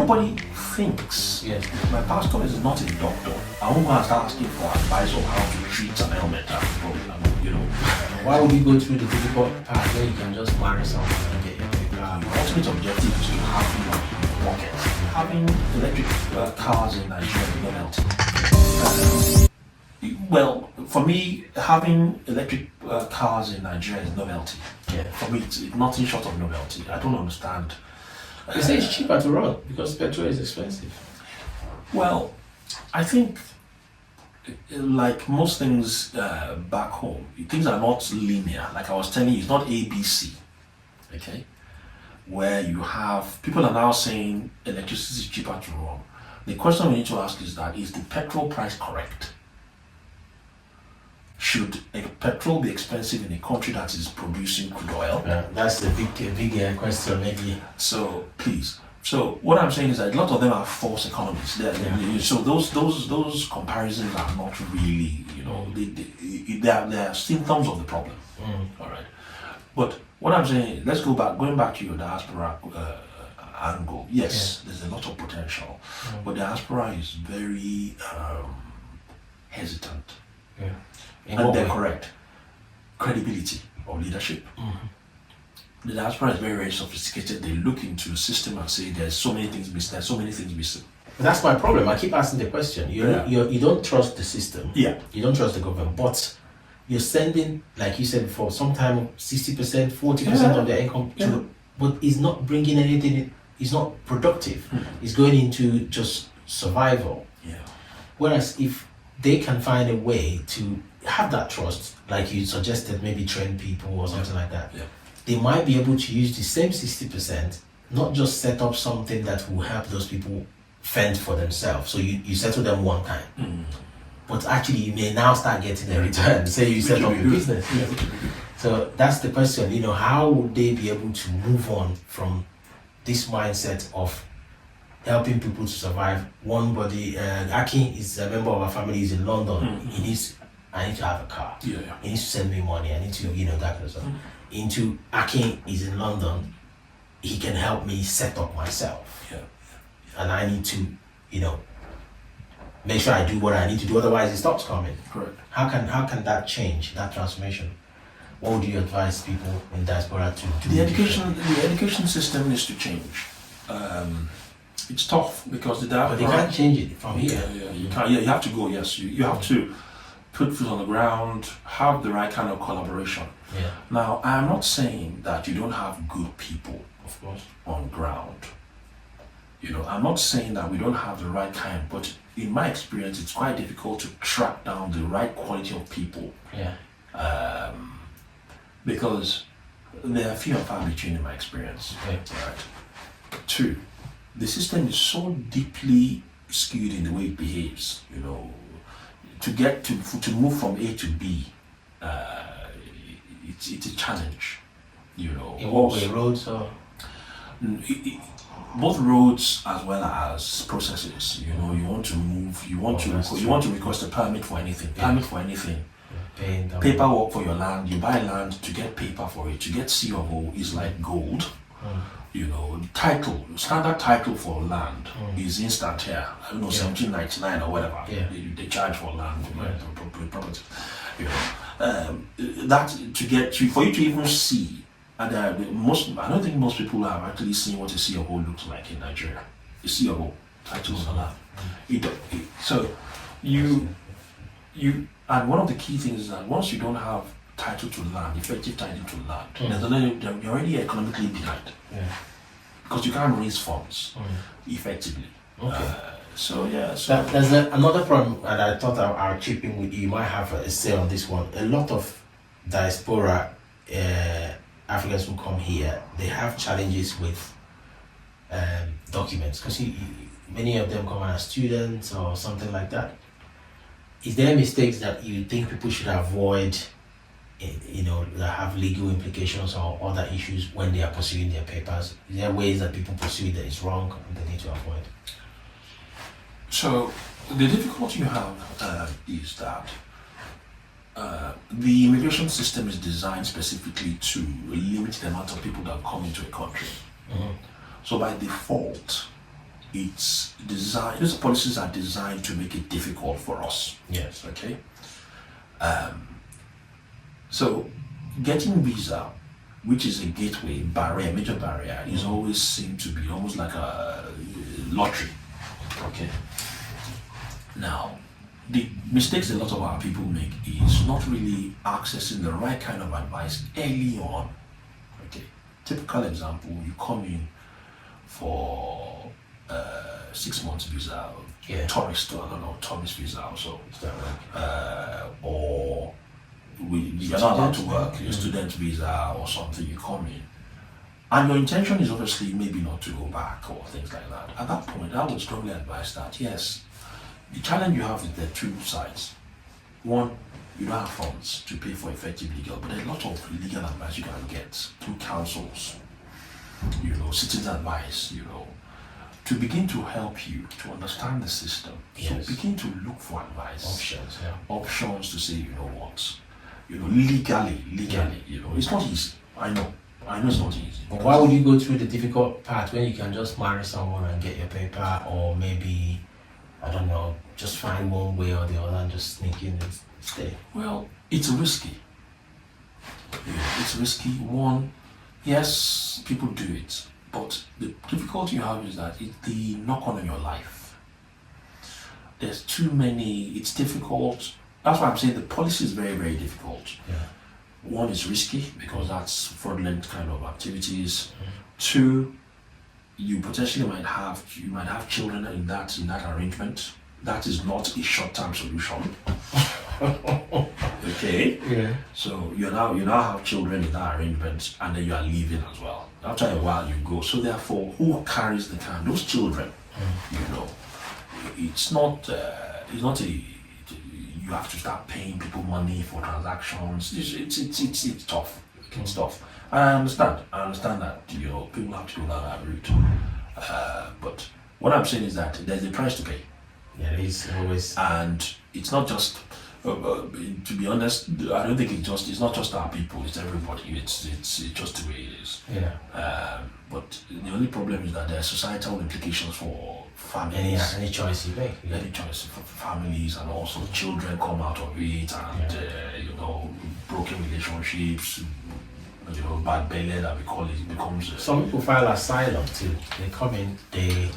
nobody thinks. Yes. My pastor is not a doctor. I won't go and start asking for advice on how to treat an ailment. You know. Why would you go through the difficult path where you can just marry someone and get your paper? My ultimate objective is to have you in your pocket. Having electric cars in Nigeria is novelty. Well, for me, having electric cars in Nigeria is novelty. Yeah. For me, it's nothing short of novelty. I don't understand. You say it's cheaper to run because petrol is expensive. Well, I think, like most things back home, things are not linear. Like I was telling you, it's not ABC. Okay? Where you have, people are now saying electricity is cheaper to run. The question we need to ask is that, is the petrol price correct? Should a petrol be expensive in a country that is producing crude oil? That's the big question, maybe. So please. So what I'm saying is that a lot of them are false economies. So those comparisons are not really, you know, they are symptoms of the problem. All right. But what I'm saying, going back to your diaspora angle. Yes, there's a lot of potential, but diaspora is very hesitant. Yeah. And they're correct. Credibility of leadership. The diaspora is very, very sophisticated. They look into a system and say there's so many things missing, there's so many things missing. But that's my problem. I keep asking the question. You don't trust the system. Yeah. You don't trust the government, but you're sending, like you said before, sometimes 60%, 40% of their income to, but it's not bringing anything. It's not productive. It's going into just survival. Yeah. Whereas if they can find a way to have that trust, like you suggested, maybe train people or something like that, they might be able to use the same 60%, not just set up something that will help those people fend for themselves. So you settle them one time, but actually you may now start getting a return. Say you set up your business. So that's the question. You know, how would they be able to move on from this mindset of helping people to survive? One body, Akin is a member of our family, is in London. I need to have a car. He needs to send me money. I need to, that kind of stuff. Into Akin is in London. He can help me set up myself. And I need to, make sure I do what I need to do. Otherwise, it stops coming. Correct. How can that change, that transformation? What would you advise people in diaspora to do? The education system needs to change. It's tough because the diaspora. But they can't change it from here. You can't. You have to go. Yes, you have to put foot on the ground, have the right kind of collaboration. Now, I am not saying that you don't have good people, of course, on ground. I'm not saying that we don't have the right kind, but in my experience, it's quite difficult to track down the right quality of people. Because there are few and far between in my experience. Right. Two, the system is so deeply skewed in the way it behaves. To get to move from A to B, it's a challenge. In what way, roads or? Both roads as well as processes. You want to move. You want to request a permit for anything. Paperwork for your land. You buy land to get paper for it. To get C of O is like gold. Standard title for land is instant here. 1799 or whatever. They charge for land, property. That for you to even see, and I don't think most people have actually seen what a C of O looks like in Nigeria. A C of O title for land. So you, and one of the key things is that once you don't have title to land, effective title to land, you're already economically behind. Because you can't raise funds effectively. There's another problem, and I thought I'll chip in with you. You might have a say on this one. A lot of diaspora Africans who come here, they have challenges with documents, because many of them come as students or something like that. Is there mistakes that you think people should avoid, that have legal implications or other issues when they are pursuing their papers? Is there ways that people pursue it that is wrong and they need to avoid? So the difficulty you have is that the immigration system is designed specifically to limit the amount of people that come into a country. So by default, it's designed. These policies are designed to make it difficult for us. Yes. Okay. So, getting visa, which is a gateway barrier, major barrier, is always seen to be almost like a lottery. Okay. Now, the mistakes a lot of our people make is not really accessing the right kind of advice early on. Okay. Typical example: you come in for 6 months visa, tourist, I don't know, tourist visa also, or you're not allowed to work, your student visa or something, you come in. And your intention is obviously maybe not to go back or things like that. At that point, I would strongly advise that, yes, the challenge you have is the two sides. One, you don't have funds to pay for effective legal, but there's a lot of legal advice you can get through councils, citizen advice, to begin to help you to understand the system. Yes. So begin to look for advice. Options, to say, legally, it's not easy. I know it's not easy. But why would you go through the difficult part when you can just marry someone and get your paper, or maybe, I don't know, just find one way or the other and just sneak in and stay? Well, it's risky. It's risky. One, yes, people do it, but the difficulty you have is that it's the knock on your life. There's too many, it's difficult. That's why I'm saying the policy is very, very difficult. Yeah. One is risky because that's fraudulent kind of activities. Two, you potentially might have children in that arrangement. That is not a short-term solution. Okay. Yeah. So you now have children in that arrangement, and then you are leaving as well. After a while, you go. So therefore, who carries the can? Those children. It's not a. You have to start paying people money for transactions. It's tough. It's tough. I understand that people have to go down that route. But what I'm saying is that there's a price to pay. Yeah, it is always. And it's not just. To be honest, I don't think it's not just our people. It's everybody. It's just the way it is. Yeah. But the only problem is that there are societal implications for families. Any choice you make. Yeah. Any choice for families, and also children come out of it, and broken relationships, bad belly that we call it becomes. Some people file asylum too. They come in, they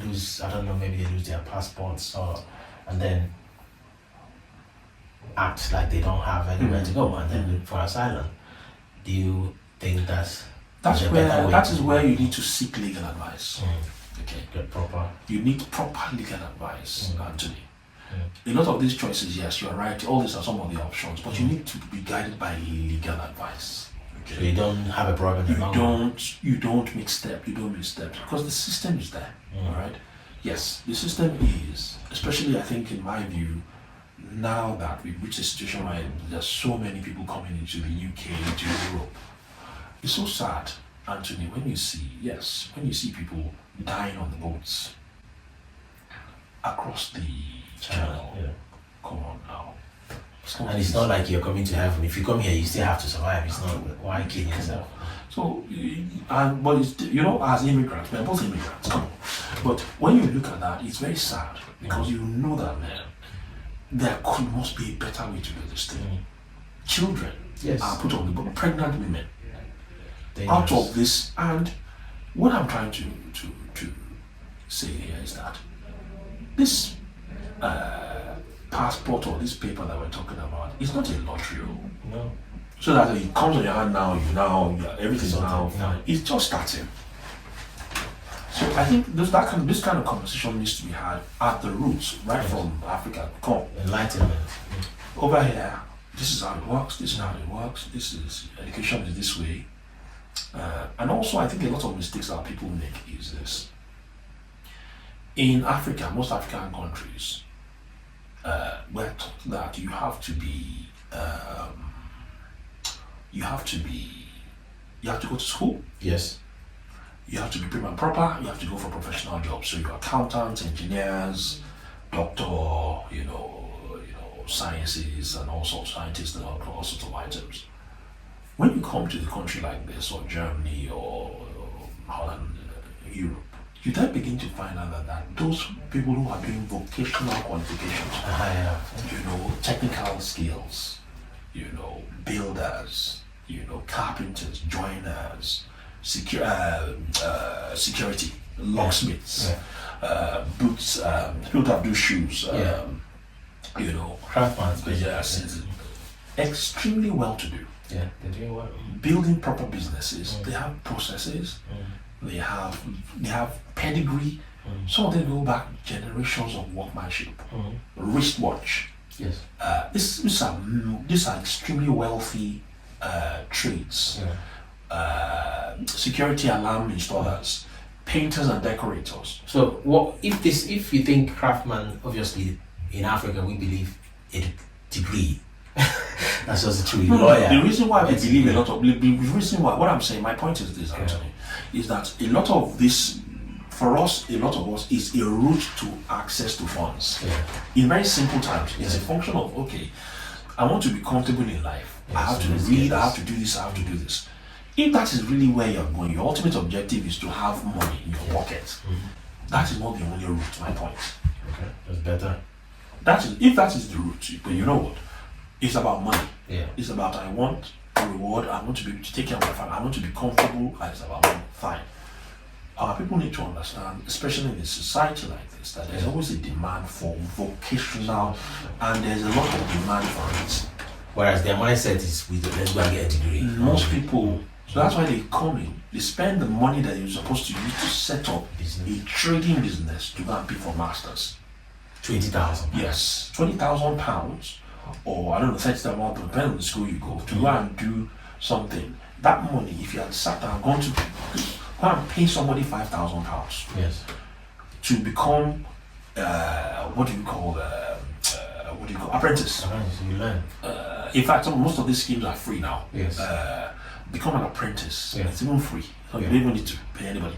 lose. I don't know. Maybe they lose their passports, and then act like they don't have anywhere to go, and then look for asylum. Do you think that is where you need to seek legal advice? Okay. Get proper. You need proper legal advice, Anthony. A lot of these choices, yes, you are right. All these are some of the options, but you need to be guided by legal advice. Okay. So you don't have a problem. You don't make steps. You don't make steps because the system is there. All right. Yes, the system is, especially I think in my view, now that we've reached a situation where there's so many people coming into the UK, into Europe, it's so sad, Anthony, when you see people dying on the boats across the channel. Yeah. Come on now. And it's not like you're coming to heaven. If you come here, you still have to survive. It's not, why kill yourself? So, but it's, as immigrants, we're both immigrants, come on. But when you look at that, it's very sad because you know that, man, must be a better way to do this thing. Children are put on the boat, pregnant women, out of this. And what I'm trying to say here is that this passport or this paper that we're talking about is not a lottery. No. So that it comes on your hand now, everything's now fine. It's just starting. So I think this kind of conversation needs to be had at the roots, right from Africa. Come. Enlightenment. Over here, this is how it works, this is how it works, education is this way. And also I think a lot of mistakes that people make is this. In Africa, most African countries, we're taught that you have to go to school. Yes. You have to be prim and proper. You have to go for professional jobs. So you're accountants, engineers, doctor, sciences, and also scientists and all sorts of items. When you come to the country like this, or Germany, or Holland, Europe, you then begin to find out that those people who are doing vocational qualifications, technical skills, builders, carpenters, joiners, security, locksmiths, boots, people that do shoes, craftsmen, yes, extremely well to do. Yeah, they're doing well. Building proper businesses, they have processes, they have pedigree. Some of them go back generations of workmanship, wristwatch. Yes. These are extremely wealthy trades. Security alarm installers, painters and decorators. So if you think craftsman, obviously in Africa we believe a degree. That's just true. Lawyer. The reason why we believe a lot of the reason why what I'm saying, my point is this, Anthony, is that a lot of this for us, a lot of us is a route to access to funds. In very simple terms, it's a function of I want to be comfortable in life. I have to read, I have to do this, I have to do this. If that is really where you're going, your ultimate objective is to have money in your pocket. That is not the only route, my point. Okay, that's better. If that is the route, but you know what? It's about money. Yeah. It's about I want a reward, I want to be able to take care of my family, I want to be comfortable, and it's about money. Fine. Our people need to understand, especially in a society like this, that there's always a demand for vocational, and there's a lot of demand for it. Whereas their mindset is, let's go and get a degree. Most people, so that's why they come in, they spend the money that you're supposed to use to set up a trading business to go and pay for masters. 20,000. Yes, £20,000, or I don't know, 30,000 pounds, depending on the school you go to go and do something. That money, if you had sat down, gone and pay somebody £5,000, yes, to become apprentice. You learn. In fact, most of these schemes are free now. Yes. Become an apprentice. Yeah. It's even free. So you don't even need to pay anybody.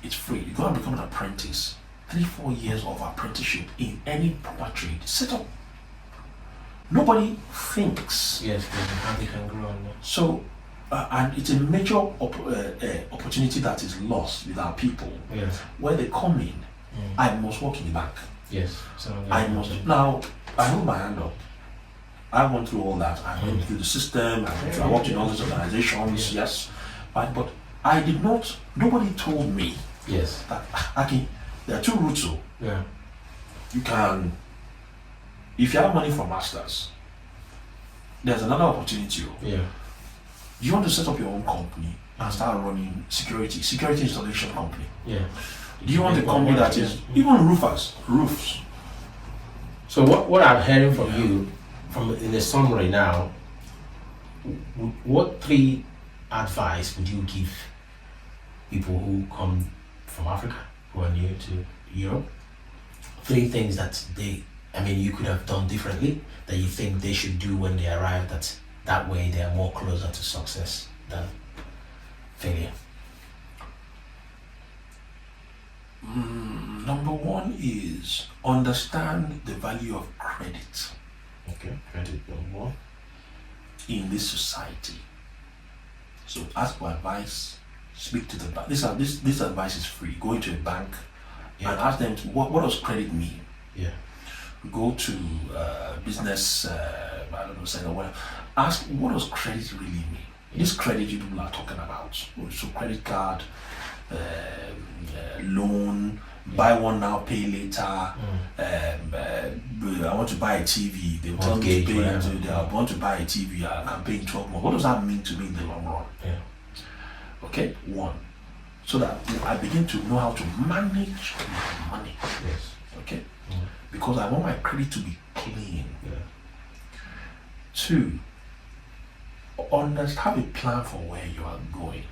It's free. You go and become an apprentice. 3-4 years of apprenticeship in any proper trade. Set up. Nobody thinks. Yes, how they can grow on that. So, and it's a major opportunity that is lost with our people. Yes. Where they come in, I must work in the bank. Yes. I must. Now, I hold my hand up. I went through all that. I went through the system. I worked in all these organizations. Yes. But I did not. Nobody told me. Yes. That there are two routes. So yeah. You can, if you have money for masters, there's another opportunity. Yeah. You want to set up your own company and start running security installation company. Yeah. Do you want a company that is even roofs? So what I'm hearing from you, in the summary now, what 3 advice would you give people who come from Africa, who are new to Europe? 3 things that you could have done differently that you think they should do when they arrive, that way they are more closer to success than failure. Number 1 is understand the value of credit. Okay, credit number 1. In this society. So ask for advice, speak to the bank. This advice is free. Go into a bank and ask them what does credit mean? Yeah. Go to business, center, whatever. Ask what does credit really mean? This credit you people are talking about. So credit card, loan, buy one now, pay later. I want to buy a TV. They want to pay. They want to buy a TV. I'm paying 12 months. What does that mean to me in the long run? Yeah. Okay, 1. So that I begin to know how to manage my money. Yes. Okay. Because I want my credit to be clean. Yeah. 2. Have a plan for where you are going.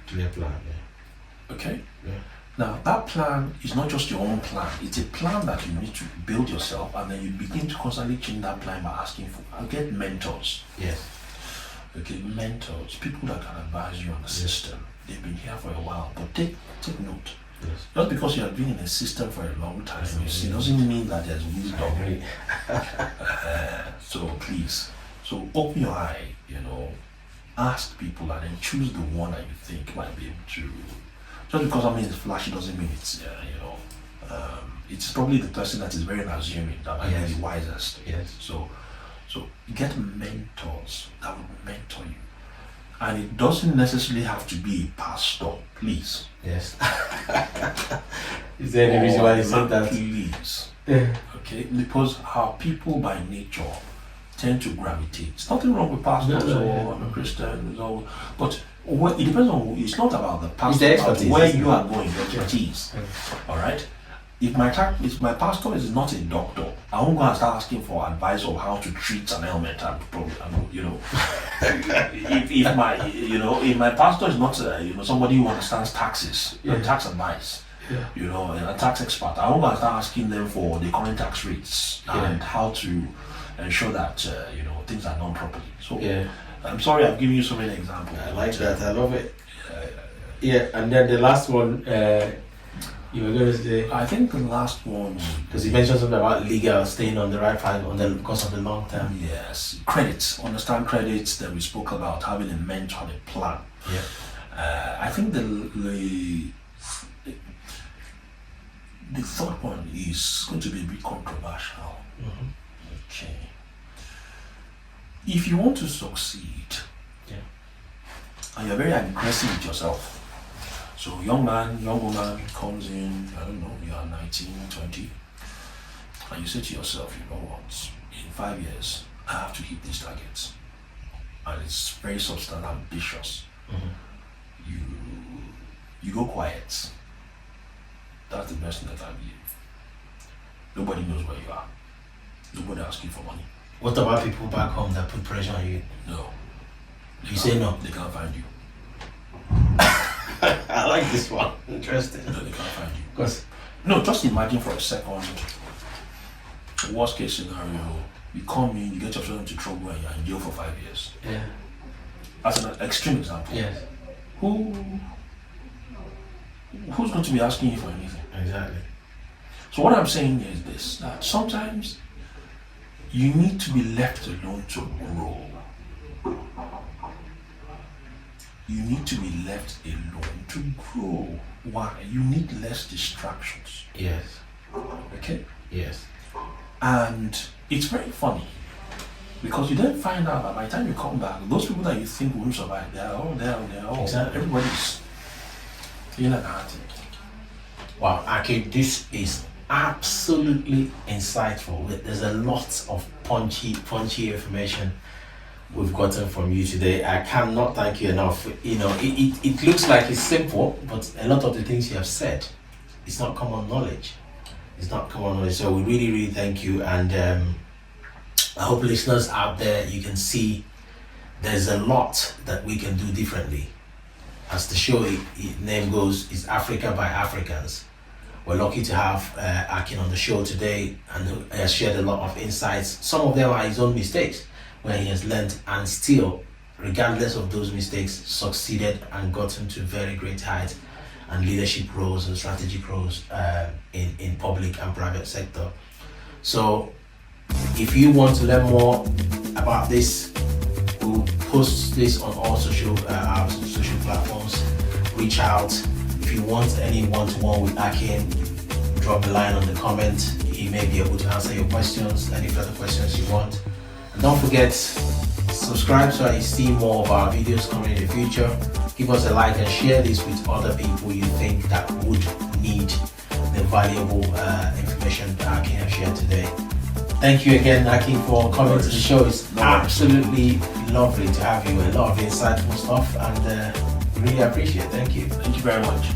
Clear plan. Yeah. Okay. Yeah. Now that plan is not just your own plan. It's a plan that you need to build yourself, and then you begin to constantly change that plan by asking for. I'll get mentors. Yes. Okay, mentors, people that can advise you on the system. They've been here for a while, but take note. Yes. Just because you have been in a system for a long time, it doesn't mean that there's wisdom. So please, open your eye. Ask people and then choose the one that you think might be able Just because something is flashy doesn't mean it's it's probably the person that is very unassuming that might be the wisest. Yes. So get mentors that will mentor you, and it doesn't necessarily have to be a pastor. Please. Yes. Is there any reason why you said that? Please. Yeah. Okay, because our people by nature tend to gravitate. There's nothing wrong with pastors or I'm a Christian, but it depends on. It's not about the pastor, it's about where you are going, your expertise. All right. If my pastor is not a doctor, I won't go and start asking for advice on how to treat an ailment. If my pastor is not somebody who understands taxes, tax advice, a tax expert, I won't go and start asking them for the current tax rates and how to ensure that things are done properly. So I'm sorry, I've given you so many examples. I like that. I love it. And then the last one. You were going to say? I think the last one, because you mentioned something about legal staying on the right path because of the long term. Yes, credits. Understand credits. Then we spoke about having a mentor, a plan. Yeah. I think the third one is going to be a bit controversial. Mm-hmm. Okay. If you want to succeed, and you're very aggressive with yourself. So young man, young woman comes in, I don't know, you are 19, 20, and you say to yourself, you know what, in 5 years, I have to hit these targets. And it's very substantial, ambitious. Mm-hmm. You go quiet. That's the best thing that I believe. Nobody knows where you are. Nobody asks you for money. What about people back home that put pressure on you? No. You say no? They can't find you. I like this one. Interesting. No, they can't find you. Because just imagine for a second, worst case scenario, you come in, you get yourself into trouble and you're in jail for 5 years. Yeah. That's an extreme example. Yes. Who's going to be asking you for anything? Exactly. So what I'm saying is this, that sometimes you need to be left alone to grow. You need to be left alone to grow. Why? You need less distractions. Yes. Okay? Yes. And it's very funny because you then find out that by the time you come back, those people that you think won't survive, they're all there, everybody's in an art. Wow, Aki, this is absolutely insightful. There's a lot of punchy information we've gotten from you today. I cannot thank you enough. It looks like it's simple, but a lot of the things you have said, it's not common knowledge. So we really, really thank you. And I hope listeners out there, you can see there's a lot that we can do differently. As the show name goes, is Africa by Africans. We're lucky to have Akin on the show today, and who has shared a lot of insights. Some of them are his own mistakes, where he has learned and still, regardless of those mistakes, succeeded and gotten to very great heights and leadership roles and strategic roles in public and private sector. So if you want to learn more about this, we'll post this on all social platforms. Reach out. If you want any one-to-one with Akin, drop a line on the comment. He may be able to answer your questions, any further questions you want. And don't forget, subscribe so that you see more of our videos coming in the future. Give us a like and share this with other people you think that would need the valuable information that Akin has shared today. Thank you again, Akin, for coming to the show. It's absolutely lovely to have you. A lot of insightful stuff, and really appreciate it. Thank you. Thank you very much.